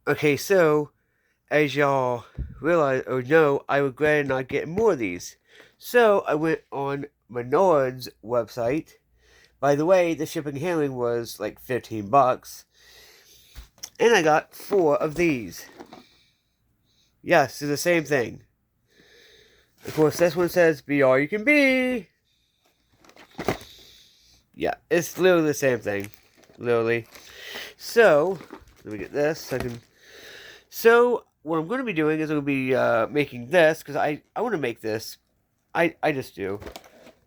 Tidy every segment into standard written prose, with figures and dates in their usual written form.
Okay, so as y'all realize or know, I regretted not getting more of these. So I went on Menard's website. By the way, the shipping and handling was like $15, and I got 4 of these. Yes, it's the same thing. Of course, this one says "Be all you can be." Yeah, it's literally the same thing, literally. So let me get this. So what I'm going to be doing is I'm going to be making this because I want to make this. I just do,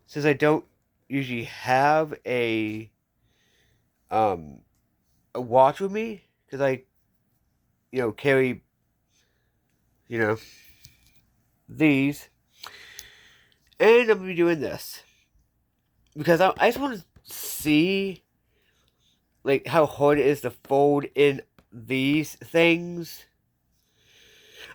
since I don't usually have um a watch with me because I carry you know these, and I'm gonna be doing this because I just want to see like how hard it is to fold in these things.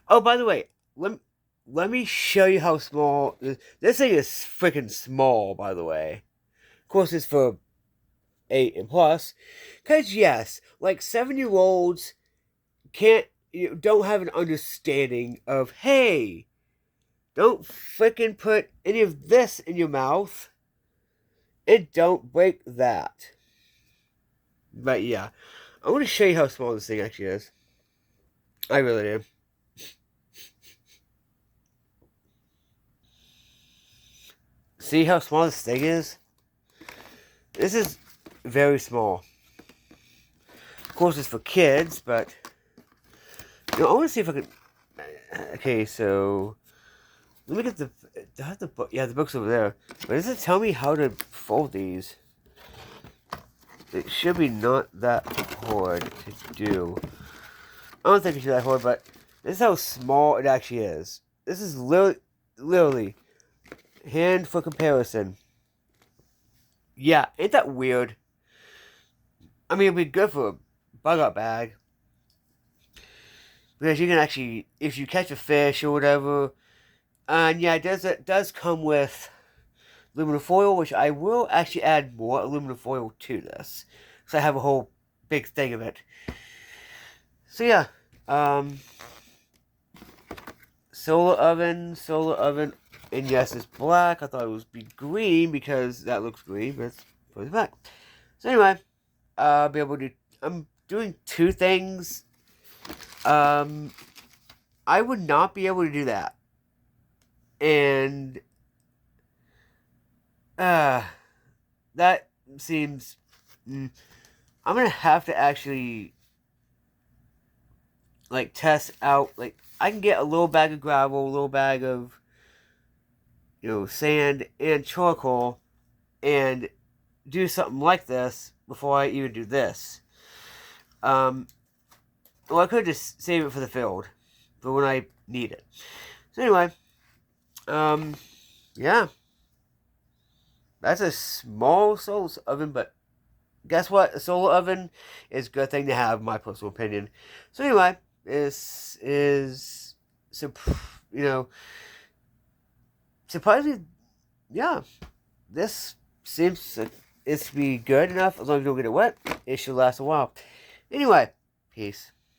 Oh, by the way, let me show you how small this thing is. Freaking small, by the way. Of course, it's for 8 and plus. Cause yes, like 7-year olds can't don't have an understanding of, hey, don't freaking put any of this in your mouth and don't break that. But yeah, I want to show you how small this thing actually is. I really do. See how small this thing is? This is very small. Of course, it's for kids, but I want to see if I can. Okay, so let me get the. I have the book. Yeah, the book's over there. But does it tell me how to fold these? It should be not that hard to do. I don't think it should be that hard, but this is how small it actually is. This is literally hand for comparison. Yeah, ain't that weird? I mean, it'd be good for a bug out bag. Because you can actually, if you catch a fish or whatever, and yeah, it does come with aluminum foil, which I will actually add more aluminum foil to this. So I have a whole big thing of it. So yeah, um, solar oven, and yes, it's black. I thought it would be green because that looks green, but it's for the back. So anyway, I'll be able to. I'm doing 2 things. Um, I would not be able to do that, and uh, that seems. I'm gonna have to actually like test out. Like I can get a little bag of gravel, a little bag of sand and charcoal, and do something like this before I even do this. Um, well, I could just save it for the field, for when I need it. So anyway, um, yeah, that's a small solar oven, but guess what? A solar oven is a good thing to have, in my personal opinion. So anyway, this is, you know, surprisingly, yeah, this seems to it's be good enough as long as you don't get it wet. It should last a while. Anyway, peace.